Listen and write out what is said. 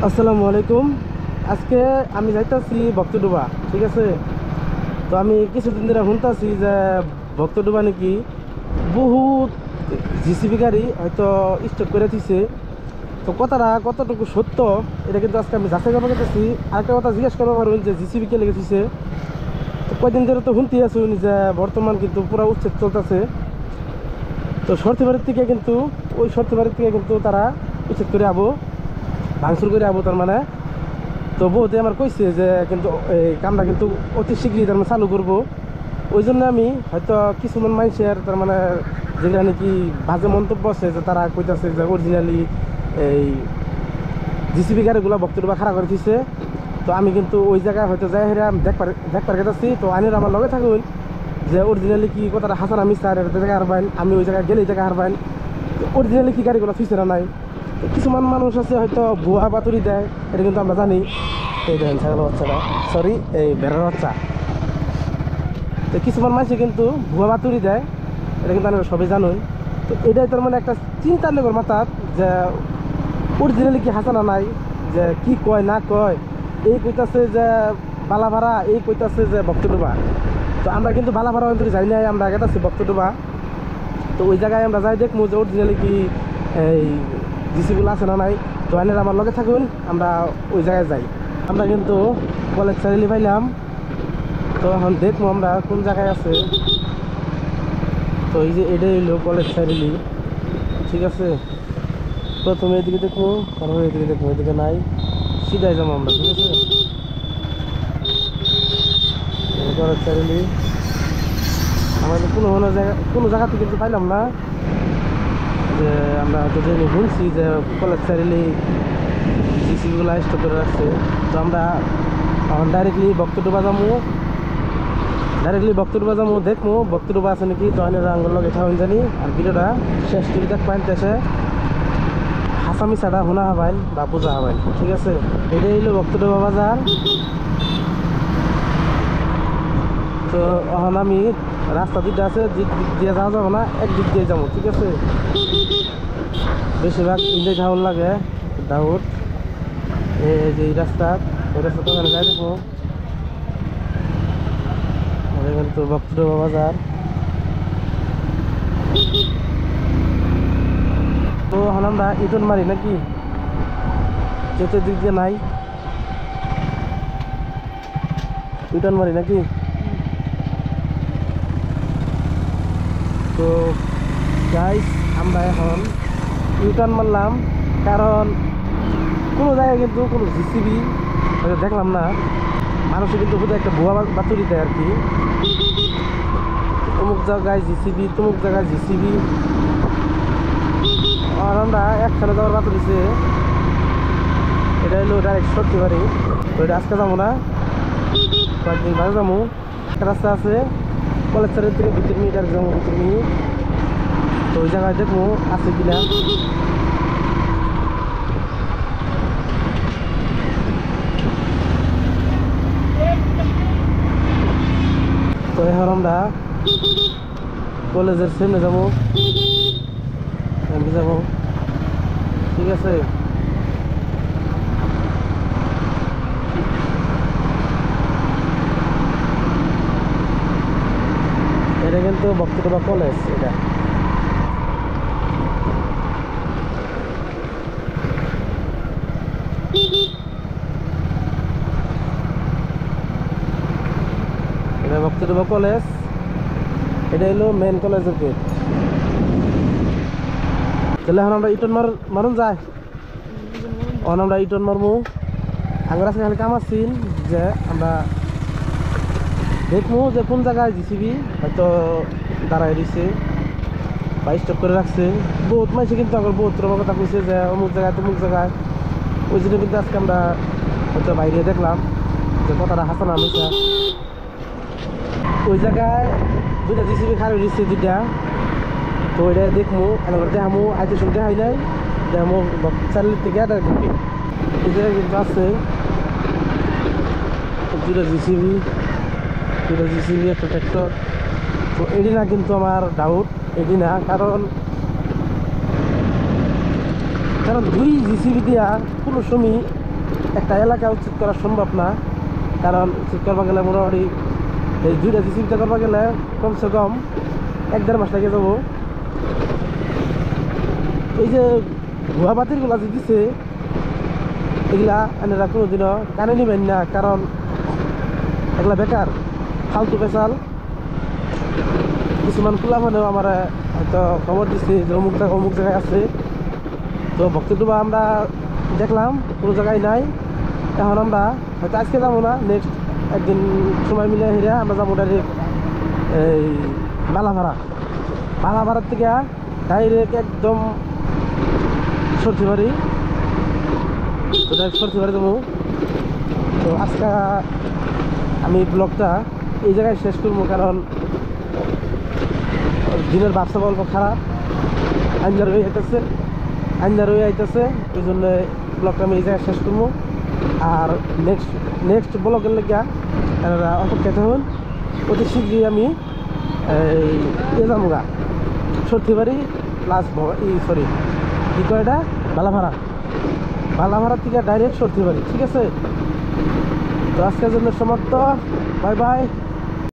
আসসালামু আলাইকুম। আজকে আমি যাইতাছি ভক্তডুবা, ঠিক আছে। তো আমি কিছুদিন ধরে শুনতাছি যে ভক্তডুবা নাকি বহুত জিসিবি গাড়ি হয়তো স্টক করে দিছে। তো কথাটা কতটুকু সত্য এটা কিন্তু আজকে আমি যাচাই করবো গেতেছি। আরেকটা কথা জিজ্ঞেস করবো পারবেন যে জিসিবি কে লেগে দিছে। তো কয়দিন ধরে তো শুনতে আছি যে বর্তমান কিন্তু পুরো উচ্ছেদ চলতেছে। তো শর্তিবাড়ির থেকে কিন্তু ওই শর্তিবাড়ির থেকে কিন্তু তারা উচ্ছেদ করে আবো, ভাঙচুর করে আবো তার মানে। তো বহুতে আমার কইছে যে কিন্তু এই কামটা কিন্তু অতি শীঘ্রই তার মানে চালু করবো। ওই জন্য আমি হয়তো কিছুমান মানুষের তার মানে যেগুলা নাকি বাজে মন্তব্য আছে যে তারা কইতাছে যে অরিজিনালি এই জিসিবি গাড়িগুলো বক্তব্য খারাপ করে দিচ্ছে। তো আমি কিন্তু ওই জায়গায় হয়তো যাই হেরে আমি দেখবার গেছি। তো আইনের আমার লগে থাকুন যে অরিজিনালি কি কথাটা হাসান আমি স্যার জায়গায় হারবাইন, আমি ওই জায়গায় গেলে এই জায়গায় হারবাইন অরিজিনালি কি গাড়িগুলো ফিসে না নাই। কিছুমান মানুষ আছে হয়তো ভুয়া বাতরি দেয়, এটা কিন্তু আমরা জানি। এই দেখেন ছাগল বাচ্চাটা, সরি এই বেড়ার বাচ্চা। তো কিছুমান মানুষ কিন্তু ভুয়া বাতরি দেয়, এটা কিন্তু আমরা সবাই জানুন। তো এটাই তার মানে একটা চিন্তা নেবার মাথার যে অরিজিনালি কি হাসানা নাই, যে কি কয় না কয়। এই কইতাছে যে বালা ভাড়া, এই কইতাছে যে বক্তডুবা। তো আমরা কিন্তু বালা ভাড়া অন্তরে যাই নাই, আমরা গেতাছি বক্তডুবা। তো ওই জায়গায় আমরা যাই দেখবো যে অরিজিনালি কি এই জিসিগুলো আছে না নাই। তো আইনের আমার লগে থাকুন, আমরা ওই জায়গায় যাই। আমরা কিন্তু কলেজ চারিলি পাইলাম। তো এখন দেখবো আমরা কোন জায়গায় আছে। তো এই যে এটাই হইলো কলেজ চারিলি, ঠিক আছে। প্রথমে এদিকে দেখবো, তারপরে এদিকে দেখবো, এদিকে নাই, সিধাই যাবো আমরা, ঠিক আছে। কলেজ চারিলি আমাদের কোনো জায়গাতে কিন্তু পাইলাম না। যে আমরা হয়তো জেনে শুনছি যে কলেজ চারিলি জিসিগুলো স্টক করে রাখছে। তো আমরা এখন ডাইরেক্টলি বক্তডুবা যাবো, দেখবো বক্তডুবা আছে নাকি। তো আইনের আঙ্গুল লগে থাকুন জানি। আর ভিডিওটা শেষ করে দেখ পাইন দেশে হাসামি ছাড়া শোনা হবাইন বা বোঝা হবাইন, ঠিক আছে। এটাই হইলো বক্তডুবা বাজার। তো এখন আমি রাস্তা দুইটা আছে, দিক দিয়ে যাওয়া যাবো না, একদিক দিয়ে যাবো, ঠিক আছে। বেশিরভাগ ইন্ডিয়া ঢাউন লাগে দাউদ এই যে এই রাস্তা, ওই রাস্তা তো যাই দেখবো। কিন্তু বক্তডুবা বাজার। তো এখন আমরা ইটন মারি নাকি, যেতে দিক দিয়ে নাই, ইটন মারি নাকি। তো গাইস আমরা এখন ইউটার্ন মারলাম, কারণ কোনো জায়গায় কিন্তু কোনো জিসিবি হয়তো দেখলাম না। মানুষে কিন্তু শুধু একটা ভুয়া বাতরি দেয় আর কি, অমুক জায়গায় জিসিবি, তমুক জায়গায় জিসিবি। আর আমরা একখানে যাওয়ার বাতরিছে, এটা হলো ডাইরেক্ট সত্যি পারি। তো এটা আজকে যাবো না, কয়েকদিন বাজে যাবো। একটা রাস্তা আছে কলেজ চারের থেকে 2-3 মিনিট আর যাবো, 2-3 মিনিট। তো ওই জায়গায় দেখবো আছে কিনা। তো এখন আমরা কলেজের সামনে যাবো, যাবো, ঠিক আছে। এটা কিন্তু বক্তব্য কলেজ, এটা বক্তব্য কলেজ। এটা হলো মেন কলেজের গেট। তাহলে এখন আমরা ইটন মারুন যায়, এখন আমরা ইটন মারমু। আগে আজকে খালি কাম আসছিল যে আমরা দেখবো যে কোন জায়গায় জিসিবি হয়তো দাঁড়ায় দিছে বা স্টপ করে রাখছে। বহুত মানুষে কিন্তু আমার বহুত রকম কথা কইছে যে অমুক জায়গায় তমুক জায়গায়। ওই জন্য কিন্তু আজকে আমরা হয়তো বাইরে দেখলাম যে কথাটা হাসানা মিশা। ওই জায়গায় দুইটা জিসিবি খারাপ দিচ্ছে, দুইটা। তো ওইটা দেখবো, দেখামো, আইতে শুনতে হয় নাই, দেখামো চালির থেকে ঢুকি। এই জায়গায় কিন্তু আছে দুইটা জিসিবি, একটা ট্র্যাক্টর। তো এটি না কিন্তু আমার ডাউট, এটি না, কারণ দুই জিসিবি দিয়া কোনো সময় একটা এলাকা উচিত করা সম্ভব না, কারণ উচিত করবা গেলে মোটামুটি এই 2টা জিসিবিটা করবা গেলে কমসে কম 1-1.5 মাস লেগে যাবো। এই যে ভুয়া বাতিলগুলা যে দিছে এগুলা এনারা কোনোদিনও কানে নিবেন না, কারণ এগুলা বেকার ফালতু পেশাল। কিছুমান খোলাফানেও আমার হয়তো খবর দিচ্ছে যে অমুক জায়গায় আছে। তো ভক্তডুবা আমরা দেখলাম কোনো জায়গায় নাই। এখন আমরা হয়তো আজকে যাবো না, নেক্সট একদিন সময় মিলে হেরে আমরা যাবো ডাইরেক্ট এই বালাভাড়ার থেকে ডাইরেক্ট একদম সরথিবাড়ি। তো ডাইরেক্ট সরথিবাড়ি যাবো। তো আজকে আমি ব্লগটা এই জায়গায় শেষ করবো, কারণ দিনের ব্যবসা অল্প খারাপ, আঞ্জার হয়ে আইতেছে। ওই জন্য ব্লগটা আমি এই জায়গায় শেষ করবো। আর নেক্সট ব্লগের লেগে অপেক্ষা থাকুন। অতি শীঘ্রই আমি এই যাবো সরথিবাড়ি প্লাস কি কয় এটা বালাভাড়া থেকে ডাইরেক্ট সরথিবাড়ি। ঠিক আছে, তো আজকের জন্য সমাপ্ত। Bye bye.